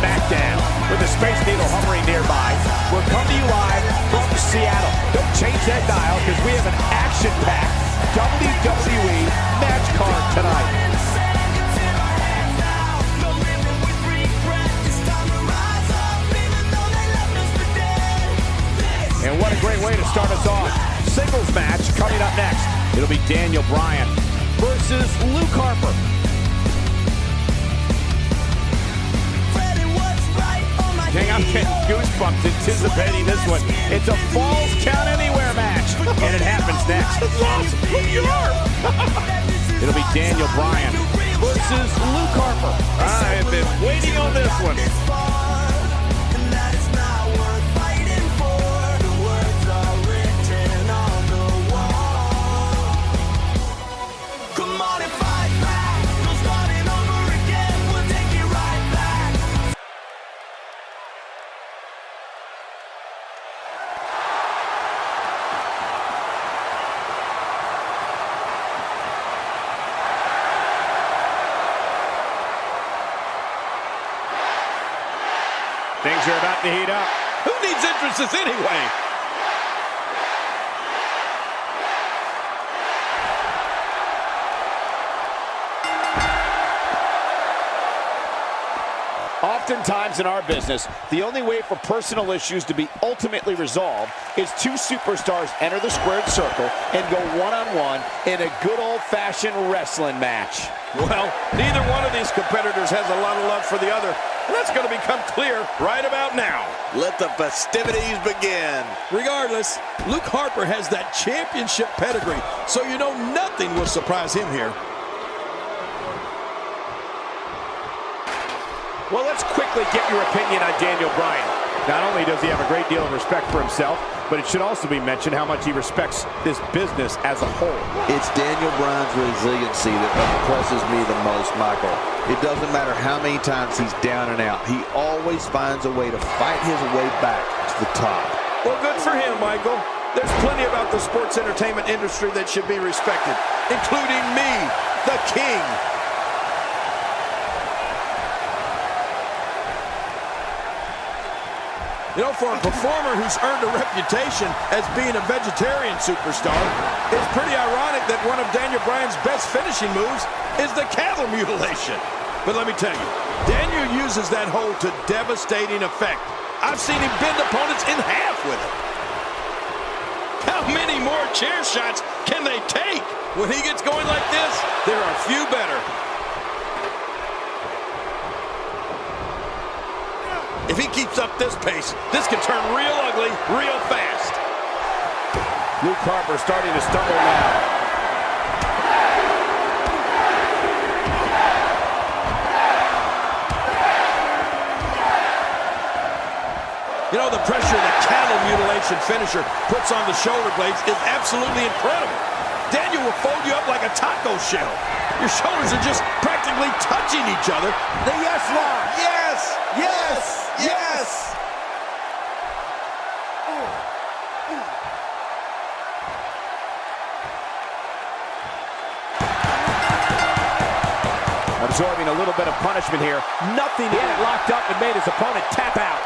Smackdown with the Space Needle hovering nearby. We're coming to you live from Seattle. Don't change that dial because we have an action-packed WWE match card tonight. And what a great way to start us off. Singles match coming up next. It'll be Daniel Bryan versus Luke Harper. Dang, I'm getting goosebumps anticipating this one. It's a Falls Count Anywhere match, and it happens next. That's awesome. Look, you are. It'll be Daniel Bryan versus Luke Harper. I have been waiting on this one. Things are about to heat up. Who needs entrances anyway? Oftentimes in our business, the only way for personal issues to be ultimately resolved is two superstars enter the squared circle and go one-on-one in a good old-fashioned wrestling match. Well, neither one of these competitors has a lot of love for the other, and that's going to become clear right about now. Let the festivities begin. Regardless, Luke Harper has that championship pedigree, so you know nothing will surprise him here. Well, let's quickly get your opinion on Daniel Bryan. Not only does he have a great deal of respect for himself, but it should also be mentioned how much he respects this business as a whole. It's Daniel Bryan's resiliency that impresses me the most, Michael. It doesn't matter how many times he's down and out. He always finds a way to fight his way back to the top. Well, good for him, Michael. There's plenty about the sports entertainment industry that should be respected, including me, the king. You know, for a performer who's earned a reputation as being a vegetarian superstar, it's pretty ironic that one of Daniel Bryan's best finishing moves is the cattle mutilation. But let me tell you, Daniel uses that hold to devastating effect. I've seen him bend opponents in half with it. How many more chair shots can they take? When he gets going like this, there are few better. If he keeps up this pace, this can turn real ugly real fast. Luke Harper starting to stumble now. You know, the pressure the cattle mutilation finisher puts on the shoulder blades is absolutely incredible. Daniel will fold you up like a taco shell. Your shoulders are just practically touching each other. The yes lock. Yes! Yes! Yes! Absorbing a little bit of punishment here. Nothing in it, locked up and made his opponent tap out.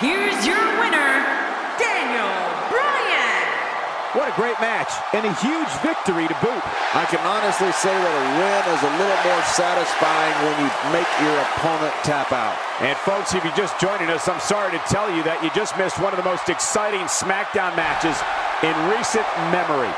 Here's your winner, Daniel Bryan. What a great match, and a huge victory to boot. I can honestly say that a win is a little more satisfying when you make your opponent tap out. And folks, if you're just joining us, I'm sorry to tell you that you just missed one of the most exciting Smackdown matches in recent memory.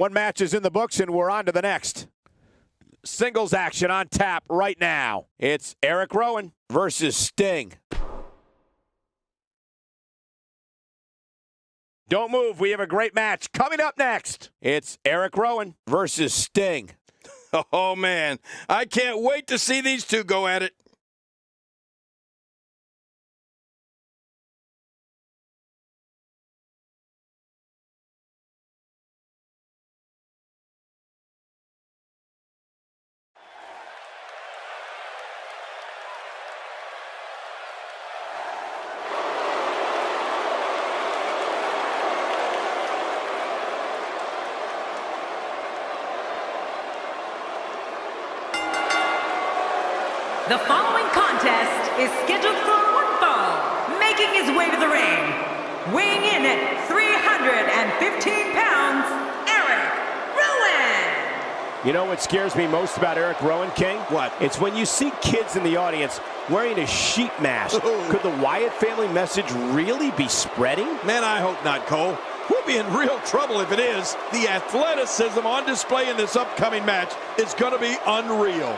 One match is in the books, and we're on to the next. Singles action on tap right now. It's Eric Rowan versus Sting. Don't move. We have a great match coming up next. It's Eric Rowan versus Sting. Oh, man. I can't wait to see these two go at it. The following contest is scheduled for one fall, making his way to the ring, weighing in at 315 pounds, Eric Rowan. You know what scares me most about Eric Rowan, King? What? It's when you see kids in the audience wearing a sheep mask. Could the Wyatt family message really be spreading? Man, I hope not, Cole. We'll be in real trouble if it is. The athleticism on display in this upcoming match is going to be unreal.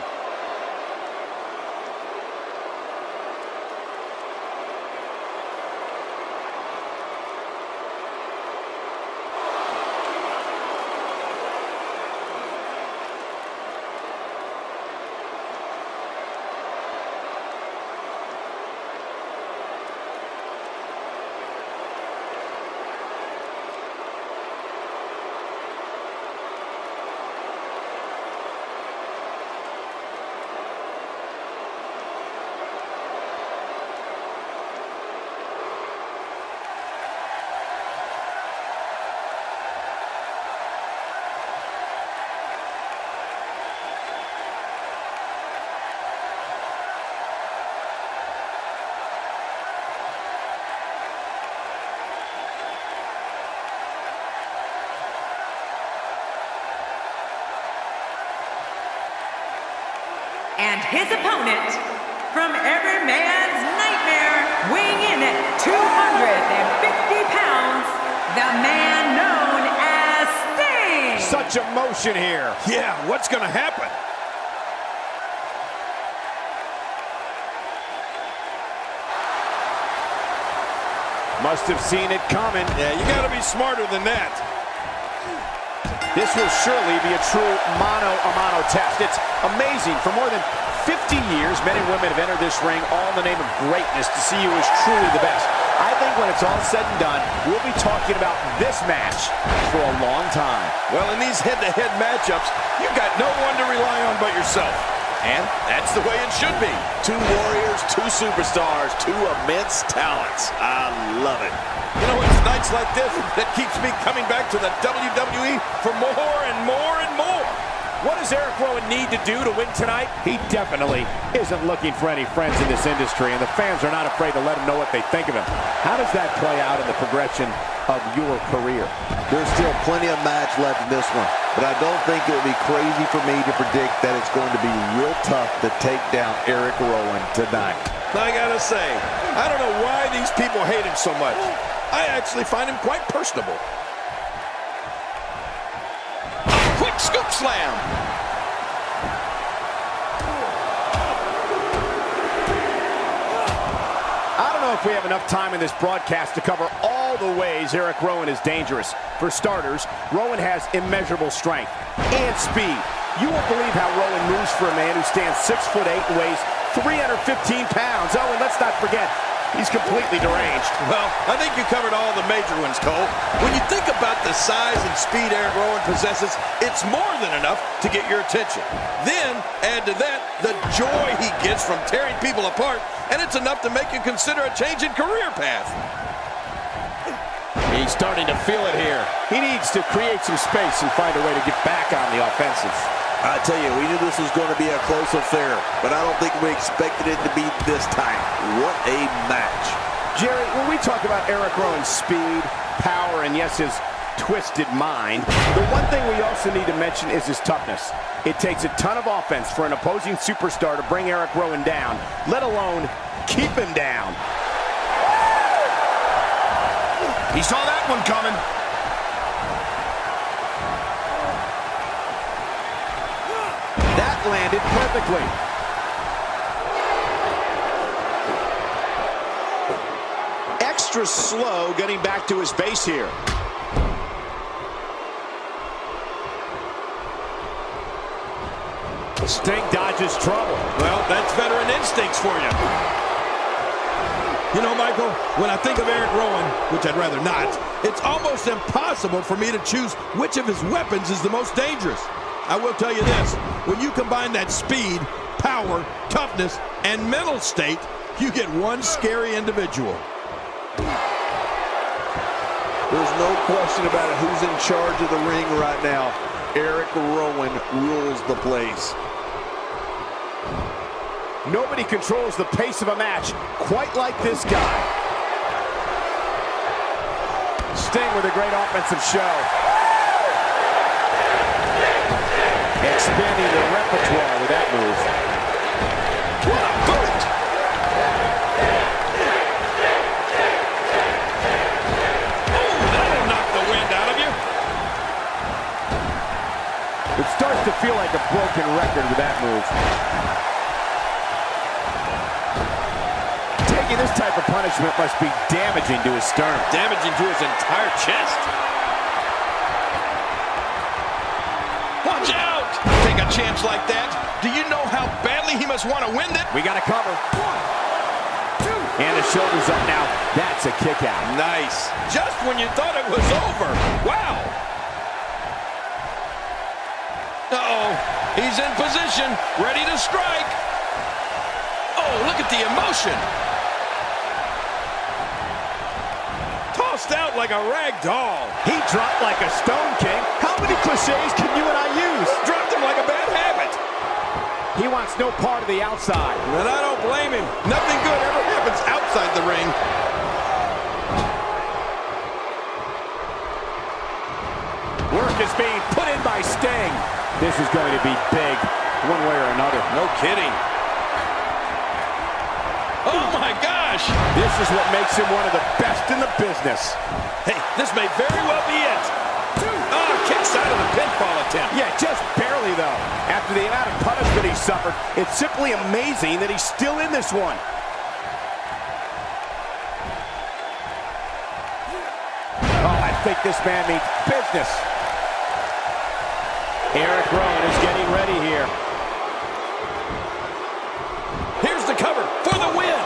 And his opponent, from every man's nightmare, weighing in at 250 pounds, the man known as Sting. Such emotion here. Yeah, what's going to happen? Must have seen it coming. Yeah, you got to be smarter than that. This will surely be a true mano-a-mano test. It's amazing. For more than 50 years, men and women have entered this ring all in the name of greatness to see who is truly the best. I think when it's all said and done, we'll be talking about this match for a long time. Well, in these head-to-head matchups, you've got no one to rely on but yourself. And that's the way it should be. Two warriors, two superstars, two immense talents. I love it. You know, it's nights like this that keeps me coming back to the WWE for more and more and more. What does Eric Rowan need to do to win tonight? He definitely isn't looking for any friends in this industry, and the fans are not afraid to let him know what they think of him. How does that play out in the progression of your career? There's still plenty of match left in this one, but I don't think it would be crazy for me to predict that it's going to be real tough to take down Eric Rowan tonight. I gotta say, I don't know why these people hate him so much. I actually find him quite personable. Quick scoop slam. I don't know if we have enough time in this broadcast to cover all the ways Eric Rowan is dangerous. For starters, Rowan has immeasurable strength and speed. You won't believe how Rowan moves for a man who stands 6'8" and weighs 315 pounds. Oh, and let's not forget, he's completely deranged. Well, I think you covered all the major ones, Cole. When you think about the size and speed Eric Rowan possesses, it's more than enough to get your attention. Then, add to that the joy he gets from tearing people apart, and it's enough to make you consider a change in career path. He's starting to feel it here. He needs to create some space and find a way to get back on the offensive. I tell you, we knew this was going to be a close affair, but I don't think we expected it to be this tight. What a match. Jerry, when we talk about Eric Rowan's speed, power, and yes, his twisted mind, the one thing we also need to mention is his toughness. It takes a ton of offense for an opposing superstar to bring Eric Rowan down, let alone keep him down. He saw that one coming. landed perfectly. Extra slow getting back to his base here. Sting dodges trouble. Well, that's veteran instincts for you. You know, Michael, when I think of Eric Rowan, which I'd rather not, it's almost impossible for me to choose which of his weapons is the most dangerous. I will tell you this, when you combine that speed, power, toughness, and mental state, you get one scary individual. There's no question about it. Who's in charge of the ring right now? Eric Rowan rules the place. Nobody controls the pace of a match quite like this guy. Sting with a great offensive show. Expanding the repertoire with that move. What a boot! Oh, that'll knock the wind out of you. It starts to feel like a broken record with that move. Taking this type of punishment must be damaging to his sternum. Damaging to his entire chest. Watch out! Take a chance like that. Do you know how badly he must want to win it? We got to cover. 1, 2. And the shoulders up now. That's a kick out. Nice. Just when you thought it was over. Wow. Uh-oh. He's in position. Ready to strike. Oh, look at the emotion. Tossed out like a rag doll. He dropped like a stone king. How many cliches can you and I use? Dropped him like a bad habit. He wants no part of the outside. And I don't blame him. Nothing good ever happens outside the ring. Work is being put in by Sting. This is going to be big, one way or another. No kidding. Oh my gosh! This is what makes him one of the best in the business. Hey, this may very well be it. Kicks out of the pinfall attempt. Yeah, just barely though. After the amount of punishment he suffered, it's simply amazing that he's still in this one. Oh, I think this man means business. Eric Rowan is getting ready here. Here's the cover for the win.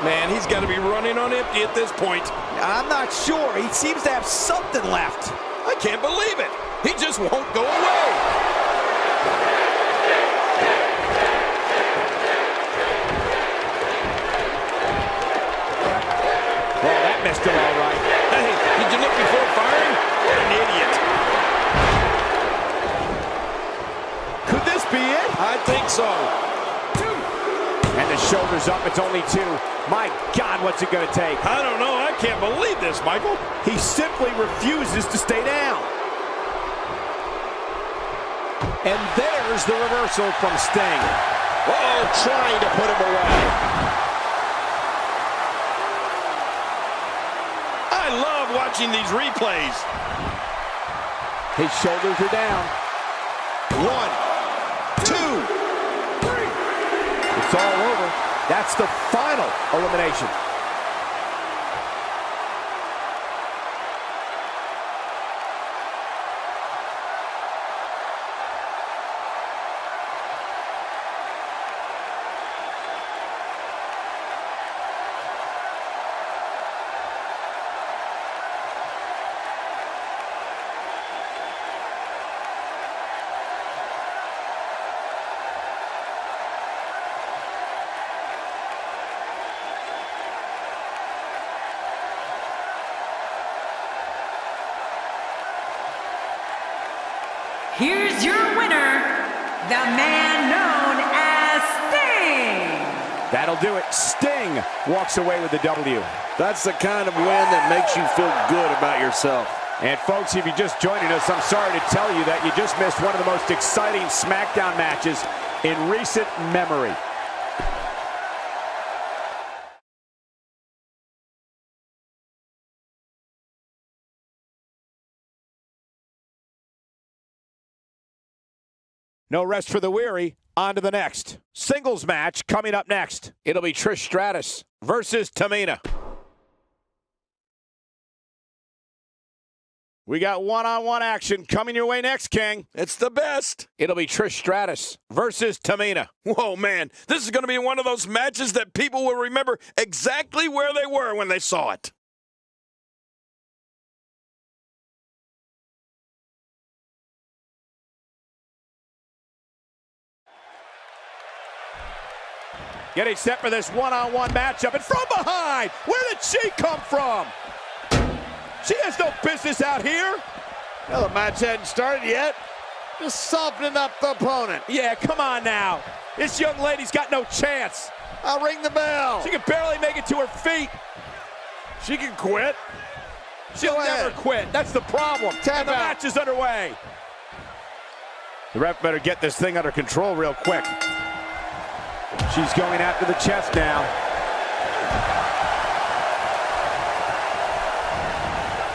Man, he's got to be running on empty at this point. I'm not sure. He seems to have something left. I can't believe it. He just won't go away. Well, that missed him all right. Hey, did you look before firing? What an idiot. Could this be it? I think so. And the shoulders up, it's only 2. My God, what's it gonna take? I don't know, I can't believe this, Michael. He simply refuses to stay down. And there's the reversal from Sting. Uh-oh, trying to put him away. I love watching these replays. His shoulders are down. 1, 2, 3. It's all over. That's the final elimination. Here's your winner, the man known as Sting. That'll do it. Sting walks away with the W. That's the kind of win that makes you feel good about yourself. And folks, if you're just joining us, I'm sorry to tell you that you just missed one of the most exciting Smackdown matches in recent memory. No rest for the weary. On to the next singles match coming up next. It'll be Trish Stratus versus Tamina. We got one-on-one action coming your way next, King. It's the best. It'll be Trish Stratus versus Tamina. Whoa, man. This is going to be one of those matches that people will remember exactly where they were when they saw it. Getting set for this one-on-one matchup, and from behind, where did she come from? She has no business out here. Well, the match hadn't started yet. Just softening up the opponent. Yeah, come on now. This young lady's got no chance. I'll ring the bell. She can barely make it to her feet. She can quit. She'll never quit. That's the problem. And the match is underway. The ref better get this thing under control real quick. She's going after the chest now.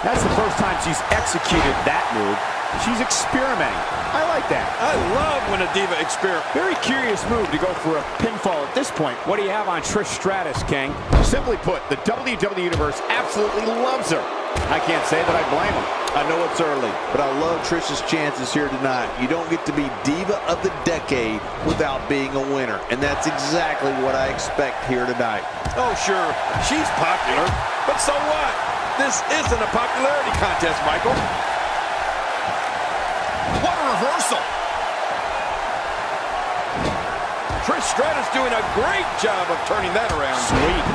That's the first time she's executed that move. She's experimenting. I like that. I love when a diva experiments. Very curious move to go for a pinfall at this point. What do you have on Trish Stratus, King? Simply put, the WWE Universe absolutely loves her. I can't say that I blame them. I know it's early, but I love Trish's chances here tonight. You don't get to be Diva of the Decade without being a winner, and that's exactly what I expect here tonight. Oh, sure, she's popular, but so what? This isn't a popularity contest, Michael. What a reversal. Trish Stratus doing a great job of turning that around. Sweet.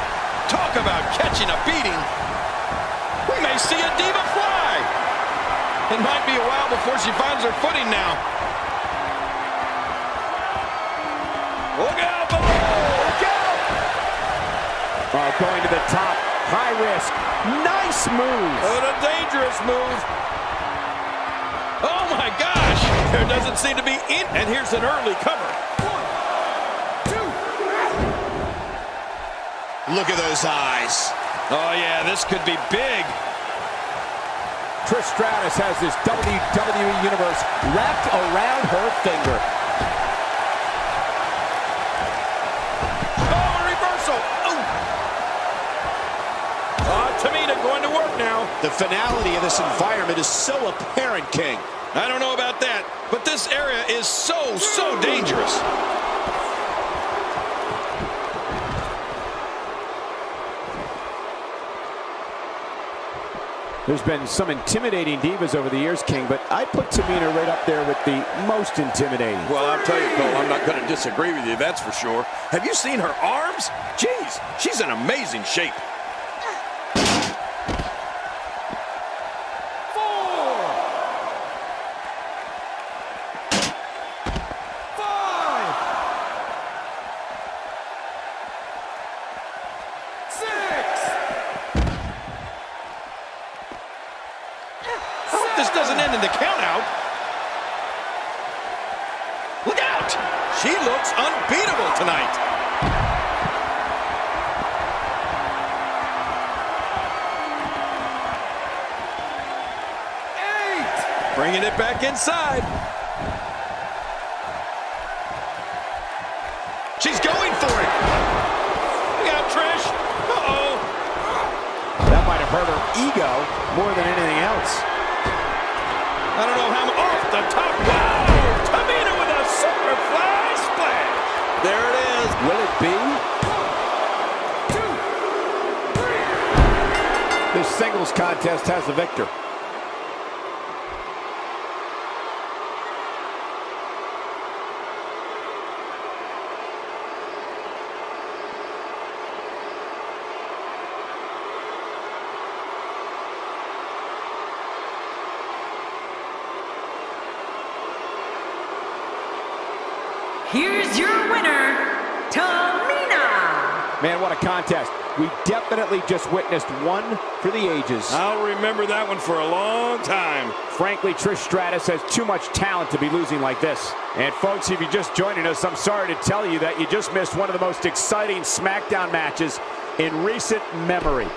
Talk about catching a beating. We may see a diva fly. It might be a while before she finds her footing now. Look out below! Look out! Oh, going to the top. High risk. Nice move. What a dangerous move. Oh, my gosh. There doesn't seem to be in. And here's an early cover. 1, 2. Look at those eyes. Oh, yeah, this could be big. Trish Stratus has this WWE Universe wrapped around her finger. Oh, a reversal. Oh, Tamina going to work now. The finality of this environment is so apparent, King. I don't know about that, but this area is so dangerous. There's been some intimidating divas over the years, King, but I put Tamina right up there with the most intimidating. Well, I'll tell you, Cole, I'm not going to disagree with you, that's for sure. Have you seen her arms? Jeez, she's in amazing shape. 4, 5, 6. I hope this doesn't end in the count-out. Look out! She looks unbeatable tonight. Bringing it back inside. She's going for it. Look out, Trish. Uh-oh. That might have hurt her ego more than anything else. I don't know how much. Off the top. Wow! Tamina with a superfly splash. There it is. Will it be? 1, 2, 3. This singles contest has the victor. Here's your winner, Tamina. Man, what a contest. We definitely just witnessed one for the ages. I'll remember that one for a long time. Frankly, Trish Stratus has too much talent to be losing like this. And folks, if you're just joining us, I'm sorry to tell you that you just missed one of the most exciting Smackdown matches in recent memory.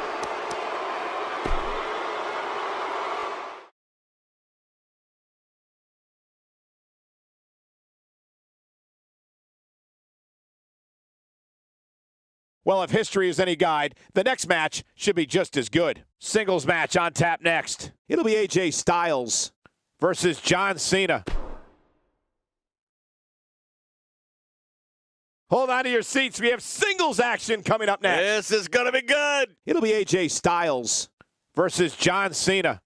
Well, if history is any guide, the next match should be just as good. Singles match on tap next. It'll be AJ Styles versus John Cena. Hold on to your seats. We have singles action coming up next. This is going to be good. It'll be AJ Styles versus John Cena.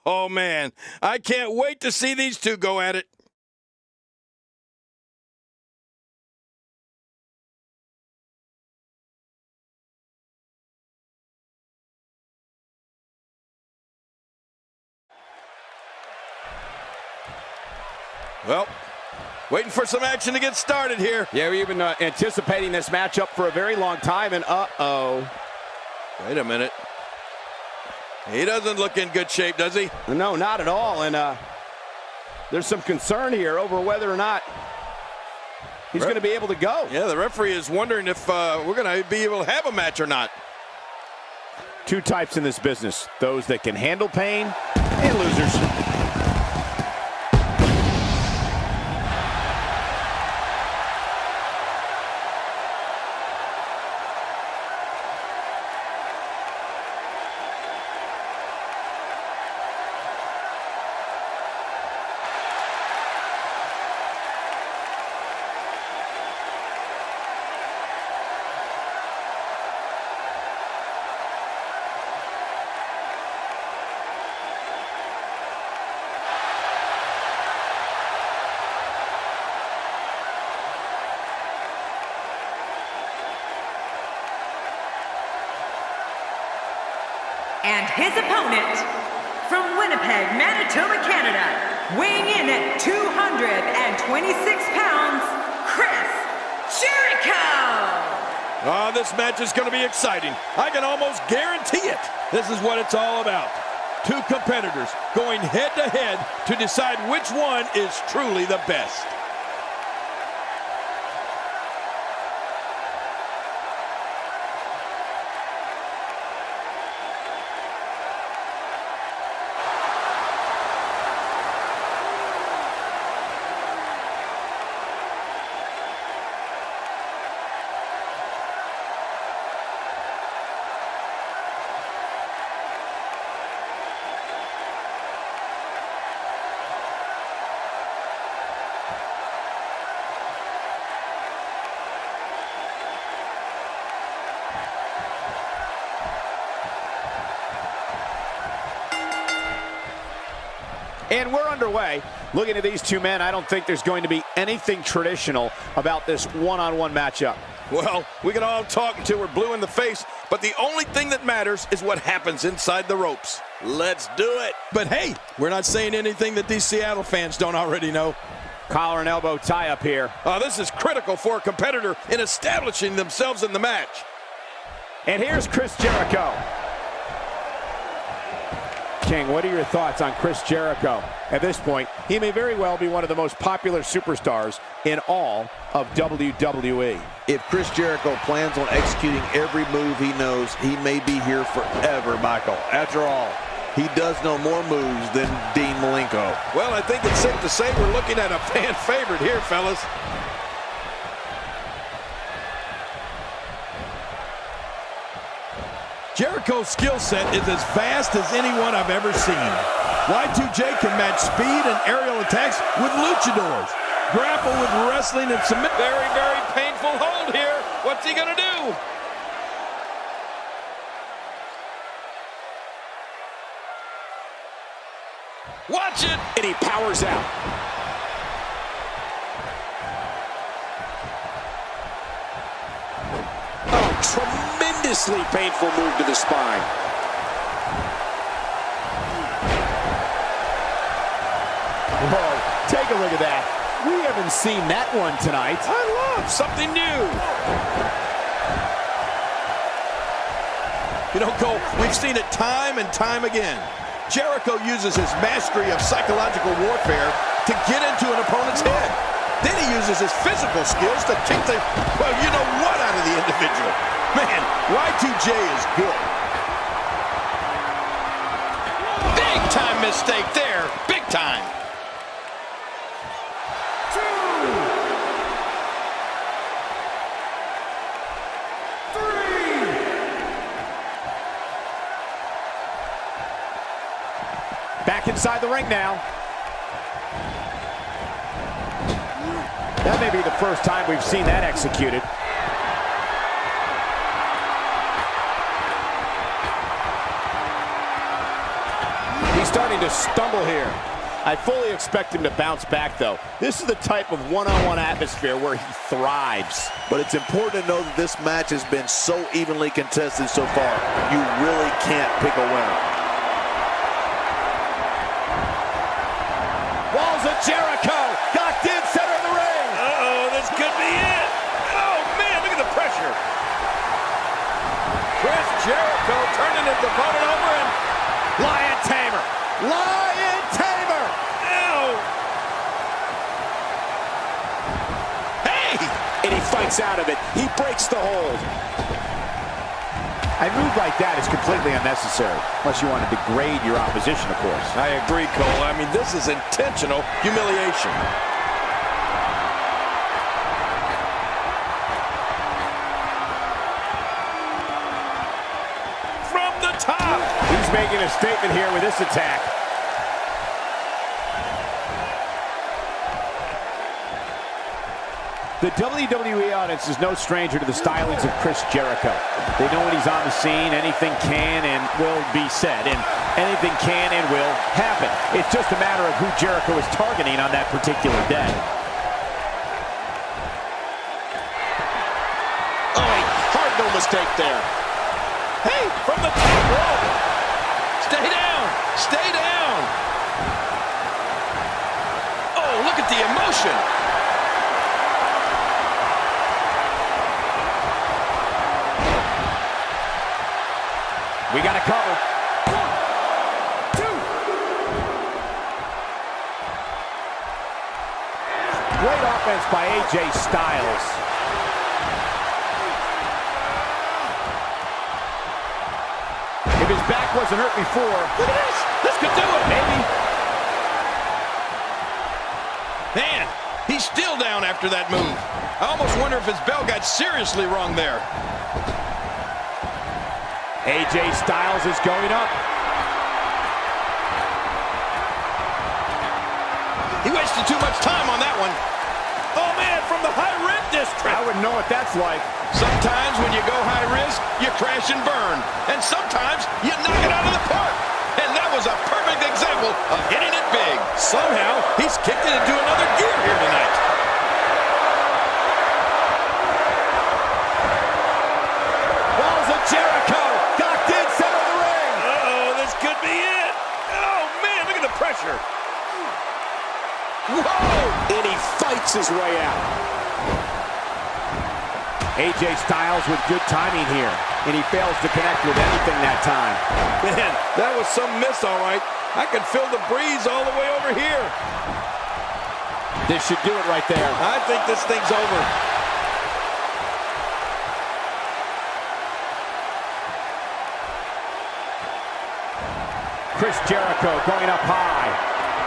Oh, man. I can't wait to see these two go at it. Well, waiting for some action to get started here. Yeah, we've been anticipating this matchup for a very long time, and uh-oh. Wait a minute. He doesn't look in good shape, does he? No, not at all, and there's some concern here over whether or not he's going to be able to go. Yeah, the referee is wondering if we're going to be able to have a match or not. Two types in this business, those that can handle pain and losers. And his opponent, from Winnipeg, Manitoba, Canada, weighing in at 226 pounds, Chris Jericho! Oh, this match is going to be exciting. I can almost guarantee it. This is what it's all about. Two competitors going head-to-head to decide which one is truly the best. And we're underway. Looking at these two men, I don't think there's going to be anything traditional about this one-on-one matchup. Well, we can all talk until we're blue in the face, but the only thing that matters is what happens inside the ropes. Let's do it. But hey, we're not saying anything that these Seattle fans don't already know. Collar and elbow tie-up here. This is critical for a competitor in establishing themselves in the match. And here's Chris Jericho. King, what are your thoughts on Chris Jericho? At this point, he may very well be one of the most popular superstars in all of WWE. If Chris Jericho plans on executing every move he knows, he may be here forever, Michael. After all, he does know more moves than Dean Malenko. Well, I think it's safe to say we're looking at a fan favorite here, fellas. Jericho's skill set is as vast as anyone I've ever seen. Y2J can match speed and aerial attacks with luchadors, grapple with wrestling and submit. Very, very painful hold here. What's he gonna do? Watch it! And he powers out. Tremendously painful move to the spine. Whoa, take a look at that. We haven't seen that one tonight. I love something new. You know, Cole, we've seen it time and time again. Jericho uses his mastery of psychological warfare to get into an opponent's head. Then he uses his physical skills to kick the, well, you know what, out of the individual. Man, Y2J is good. Big time mistake there. Big time. Back inside the ring now. That may be the first time we've seen that executed. He's starting to stumble here. I fully expect him to bounce back, though. This is the type of one-on-one atmosphere where he thrives. But it's important to know that this match has been so evenly contested so far. You really can't pick a winner. Walls of Jericho, got dead center of the ring. Uh-oh, this could be it. Oh, man, look at the pressure. Chris Jericho turning his opponent over and Lion Tamer. Lion Tamer. ow. Hey! And he fights out of it. He breaks the hold. A move like that is completely unnecessary, unless you want to degrade your opposition, of course. I agree, Cole. I mean, this is intentional humiliation. From the top. He's making a statement here with this attack. The WWE audience is no stranger to the stylings of Chris Jericho. They know when he's on the scene, anything can and will be said, and anything can and will happen. It's just a matter of who Jericho is targeting on that particular day. Oh, hard no mistake there. Hey, from the top rope. Stay down. Stay down. Oh, look at the emotion. We got a cover. 1, 2. Great offense by AJ Styles. If his back wasn't hurt before, Look at this. This could do it. maybe. Man, he's still down after that move. I almost wonder if his bell got seriously wrong there. AJ Styles is going up. He wasted too much time on that one. Oh, man, from the high rent district. I wouldn't know what that's like. Sometimes when you go high risk, you crash and burn. And sometimes you knock it out of the park. And that was a perfect example of hitting it big. Somehow, he's kicked it into another gear here tonight. Walls of Jericho, got dead center of the ring. Uh-oh, this could be it. Oh, man, look at the pressure. Whoa! And he fights his way out. AJ Styles with good timing here, and he fails to connect with anything that time. Man, that was some miss, all right. I can feel the breeze all the way over here. This should do it right there. I think this thing's over. Chris Jericho going up high.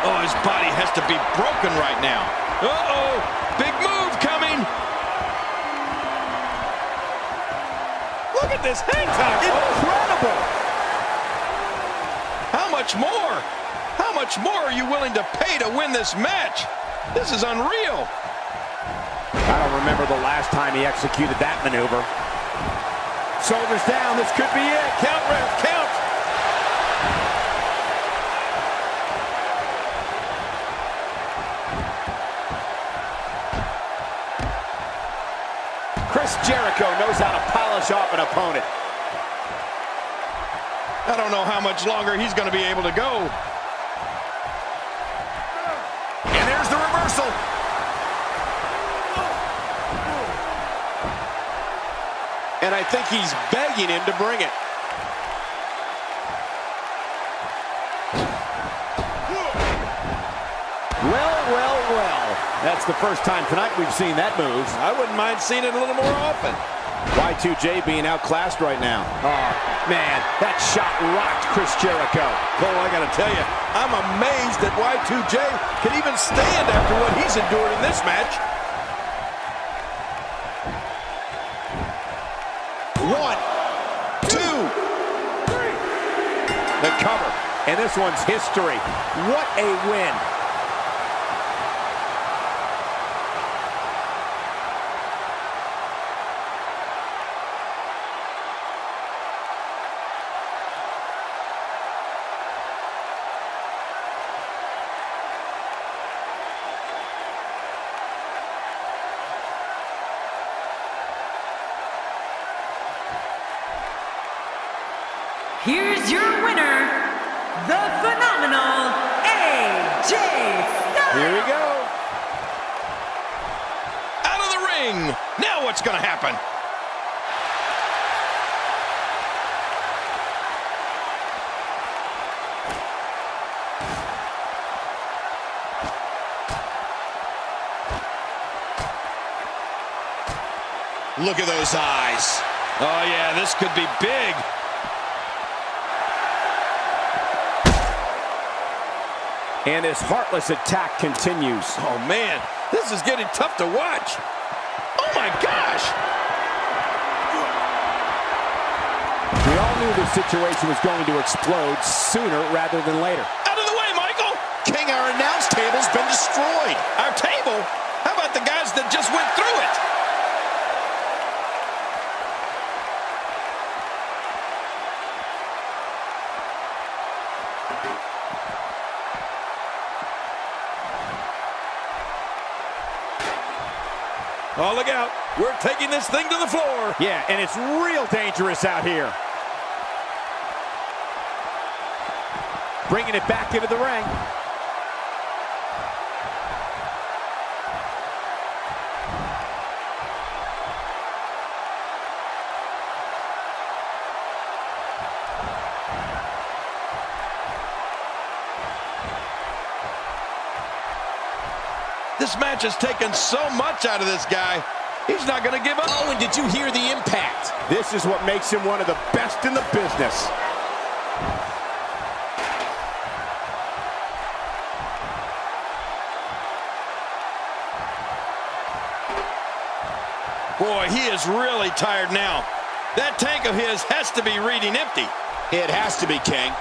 Oh, his body has to be broken right now. Uh-oh, big move coming. Look at this hang time. Incredible! How much more? How much more are you willing to pay to win this match? This is unreal. I don't remember the last time he executed that maneuver. Shoulders down, this could be it. Count, ref, count. Chris Jericho knows how to polish off an opponent. I don't know how much longer he's going to be able to go. And there's the reversal. And I think he's begging him to bring it. Well. That's the first time tonight we've seen that move. I wouldn't mind seeing it a little more often. Y2J being outclassed right now. Oh, man, that shot rocked Chris Jericho. Cole, I got to tell you, I'm amazed that Y2J can even stand after what he's endured in this match. 1, 2, 3. The cover. And this one's history. What a win. Here's your winner, the phenomenal AJ Styles. Here we go. Out of the ring. Now what's going to happen? Look at those eyes. Oh, yeah, this could be big. And his heartless attack continues. Oh, man, this is getting tough to watch. Oh, my gosh. We all knew this situation was going to explode sooner rather than later. Out of the way, Michael. King, our announce table's been destroyed. Our table? How about the guys that just went through it? Oh, look out. We're taking this thing to the floor. Yeah, and it's real dangerous out here. Bringing it back into the ring. This match has taken so much out of this guy. He's not going to give up. Oh, and did you hear the impact? This is what makes him one of the best in the business. Boy, he is really tired now. That tank of his has to be reading empty. It has to be, King.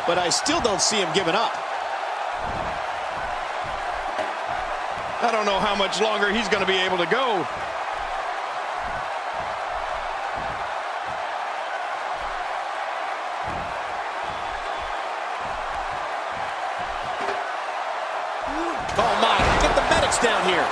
But I still don't see him giving up. I don't know how much longer he's going to be able to go. Oh, my. Get the medics down here.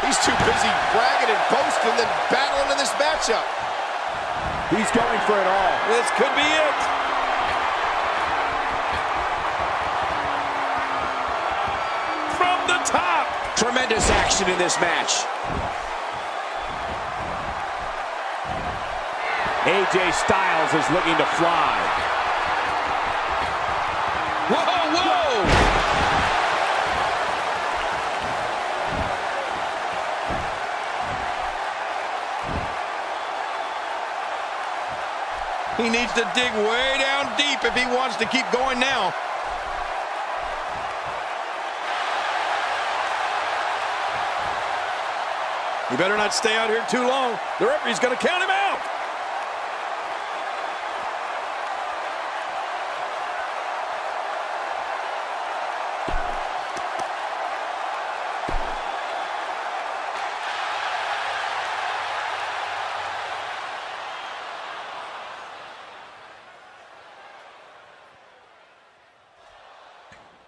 He's too busy bragging and boasting than battling in this matchup. He's going for it all. This could be it. From the top. Tremendous action in this match. AJ Styles is looking to fly. Whoa, whoa. He needs to dig way down deep if he wants to keep going now. He better not stay out here too long. The referee's going to count him out.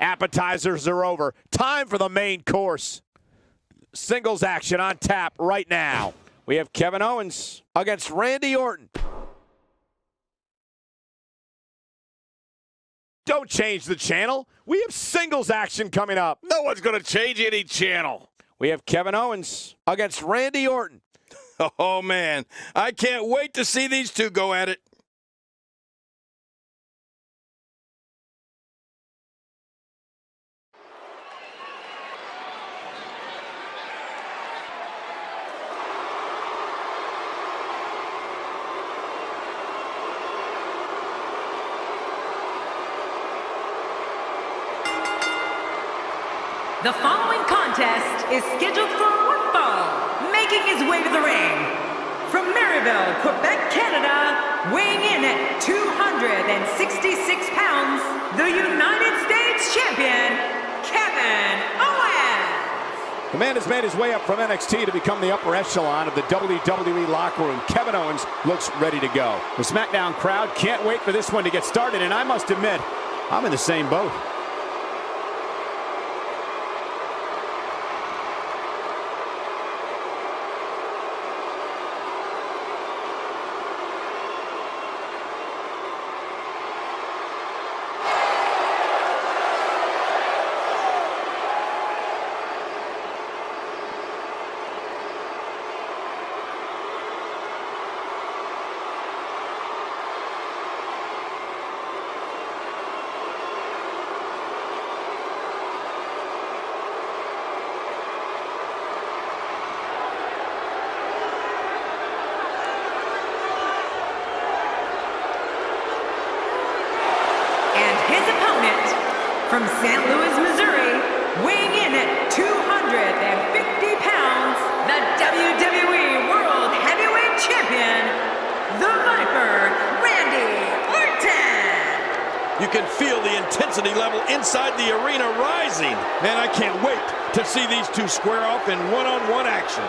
Appetizers are over. Time for the main course. Singles action on tap right now. We have Kevin Owens against Randy Orton. Don't change the channel. We have singles action coming up. No one's going to change any channel. We have Kevin Owens against Randy Orton. Oh, man. I can't wait to see these two go at it. The following contest is scheduled for one fall. Making his way to the ring, from Maryville, Quebec, Canada, weighing in at 266 pounds, the United States Champion, Kevin Owens. The man has made his way up from NXT to become the upper echelon of the WWE locker room. Kevin Owens looks ready to go. The Smackdown crowd can't wait for this one to get started, and I must admit, I'm in the same boat. His opponent, from St. Louis, Missouri, weighing in at 250 pounds, the WWE World Heavyweight Champion, the Viper, Randy Orton. You can feel the intensity level inside the arena rising. Man, I can't wait to see these two square off in one-on-one action.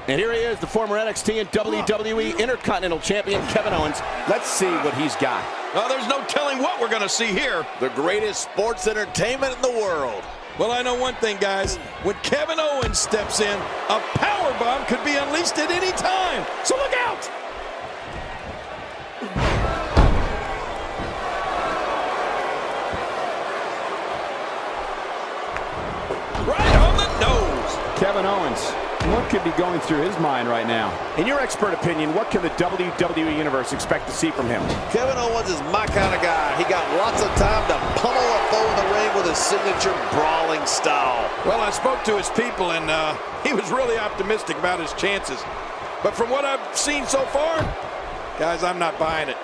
And here he is, the former NXT and WWE Intercontinental Champion, Kevin Owens. Let's see what he's got. Well, there's no telling what we're going to see here. The greatest sports entertainment in the world. Well, I know one thing, guys. When Kevin Owens steps in, a powerbomb could be unleashed at any time. So look out! Right on the nose. Kevin Owens, what could be going through his mind right now? In your expert opinion, what can the WWE Universe expect to see from him? Kevin Owens is my kind of guy. He got lots of time to pummel a foe in the ring with his signature brawling style. Well, I spoke to his people, and he was really optimistic about his chances. But from what I've seen so far, guys, I'm not buying it.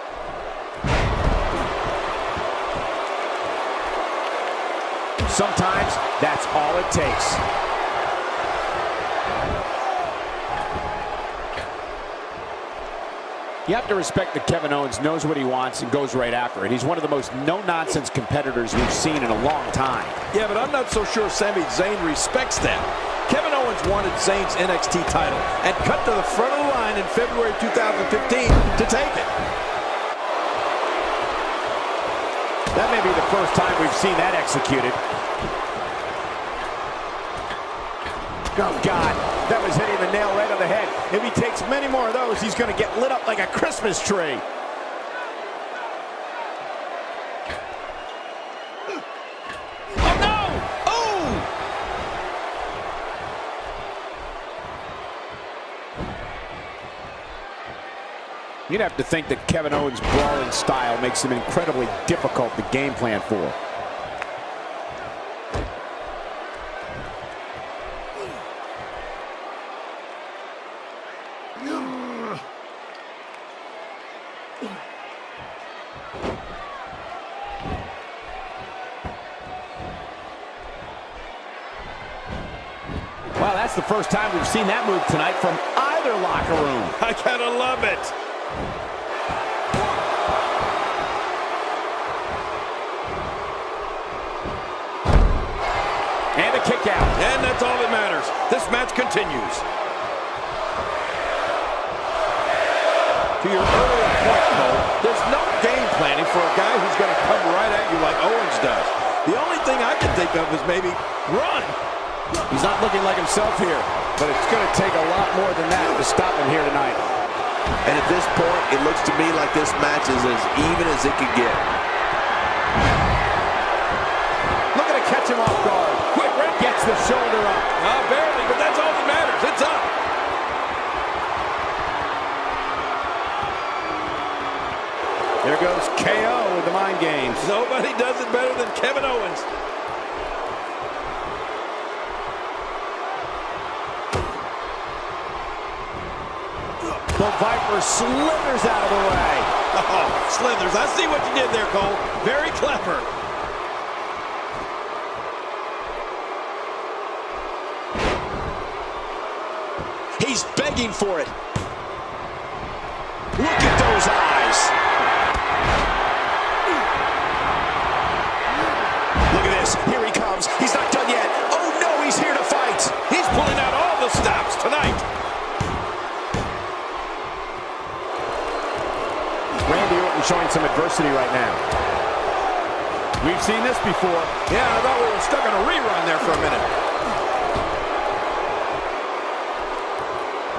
Sometimes that's all it takes. You have to respect that Kevin Owens knows what he wants and goes right after it. He's one of the most no-nonsense competitors we've seen in a long time. Yeah, but I'm not so sure Sami Zayn respects that. Kevin Owens wanted Zayn's NXT title and cut to the front of the line in February 2015 to take it. That may be the first time we've seen that executed. Oh, God, that was hitting the nail right on the head. If he takes many more of those, he's going to get lit up like a Christmas tree. Oh, no! Oh! You'd have to think that Kevin Owens' brawling style makes him incredibly difficult to game plan for. That's the first time we've seen that move tonight from either locker room. I gotta love it. And a kick out. And that's all that matters. This match continues. To your earlier point, Cole, there's no game planning for a guy who's going to come right at you like Owens does. The only thing I can think of is maybe run. He's not looking like himself here, but it's going to take a lot more than that to stop him here tonight. And at this point, it looks to me like this match is as even as it could get. Looking to catch him off guard. Quick, Red Gets the shoulder up. barely, but that's all that matters. It's up. There goes KO with the mind games. Nobody does it better than Kevin Owens. The Viper slithers out of the way. Oh, slithers. I see what you did there, Cole. Very clever. He's begging for it. Look at those eyes. Look at this. Here he comes. He's not done yet. Oh, no, he's here to fight. He's pulling out all the stops tonight. Randy Orton showing some adversity right now. We've seen this before. Yeah, I thought we were stuck on a rerun there for a minute.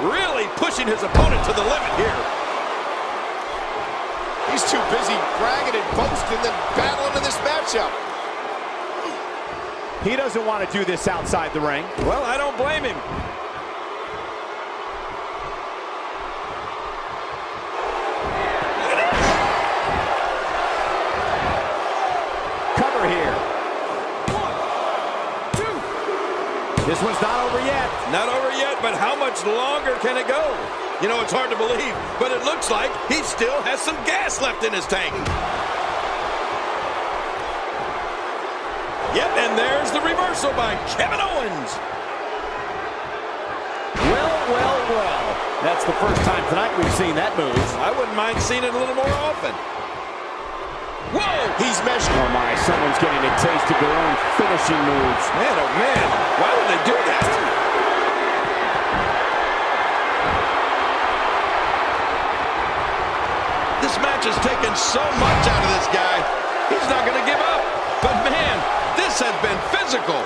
Really pushing his opponent to the limit here. He's too busy bragging and boasting than battling in this matchup. He doesn't want to do this outside the ring. Well, I don't blame him. Cover here. 1, 2. This one's not over yet. Not over yet, but how much longer can it go? You know, it's hard to believe, but it looks like he still has some gas left in his tank. Yep, and there's the reversal by Kevin Owens. Well, well, well. That's the first time tonight we've seen that move. I wouldn't mind seeing it a little more often. Whoa! He's measured. Oh, my. Someone's getting a taste of their own finishing moves. Man, oh, man. Why would they do that? This match has taken so much out of this guy. He's not going to give up. But, man, this has been physical.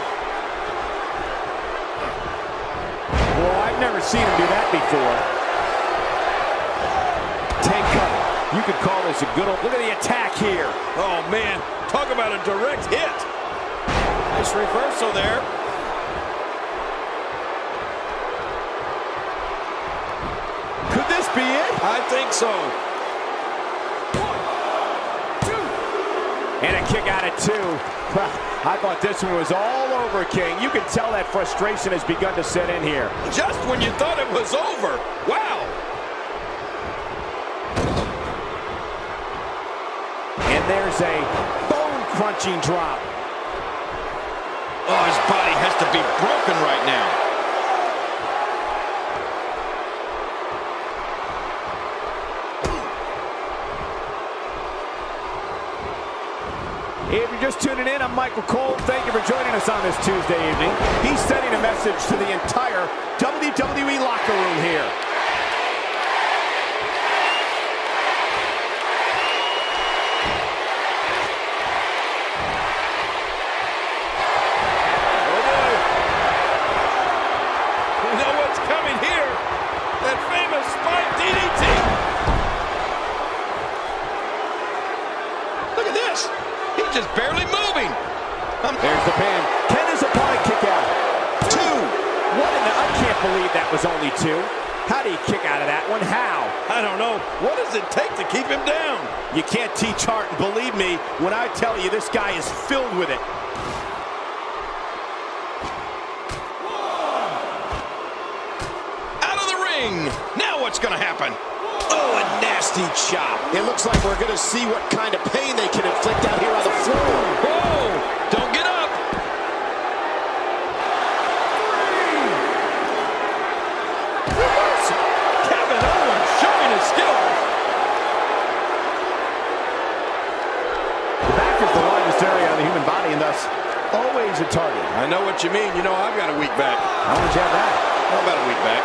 Well, I've never seen him do that before. Take cover. You could call this a good old... Look at the attack here. Oh, man. Talk about a direct hit. Nice reversal there. Could this be it? I think so. 1, 2. And a kick out at 2. I thought this one was all over, King. You can tell that frustration has begun to set in here. Just when you thought it was over. Wow. And there's a bone-crunching drop. Oh, his body has to be broken right now. If you're just tuning in, I'm Michael Cole. Thank you for joining us on this Tuesday evening. He's sending a message to the entire WWE locker room here. Oh, boy. You know what's coming here? That famous spike DDT. Look at this. He's just barely moving. There's the pin. Can his opponent kick out? 2. What in the... I can't believe that was only 2. How do you kick out of that one? How? I don't know. What does it take to keep him down? You can't teach art, and believe me when I tell you this guy is filled with it. Out of the ring. Now what's going to happen? Oh, a nasty chop. It looks like we're going to see what kind of pain they can inflict out here on the floor. Whoa! Don't get up. the human body and thus always a target. I know what you mean. You know I've got a weak back. How would you have that? How about a weak back?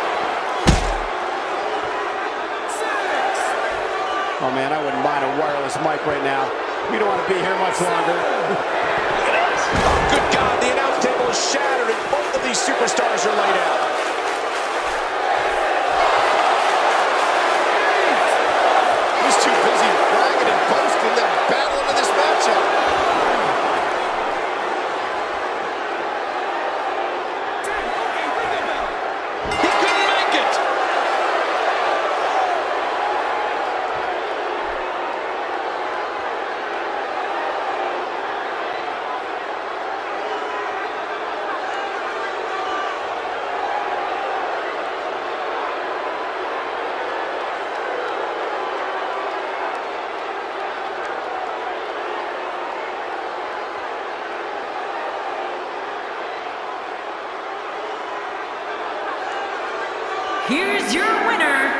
Oh, man, I wouldn't mind a wireless mic right now. We don't want to be here much longer. Good God, the announce table is shattered and both of these superstars are laid out. He's too busy bragging and boasting than battling in this matchup. He couldn't make it. Here's your winner,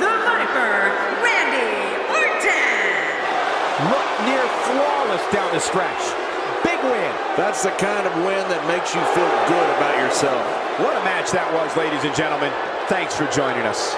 the Viper, Randy Orton. Look near flawless down the stretch. Big win. That's the kind of win that makes you feel good about yourself. What a match that was, ladies and gentlemen. Thanks for joining us.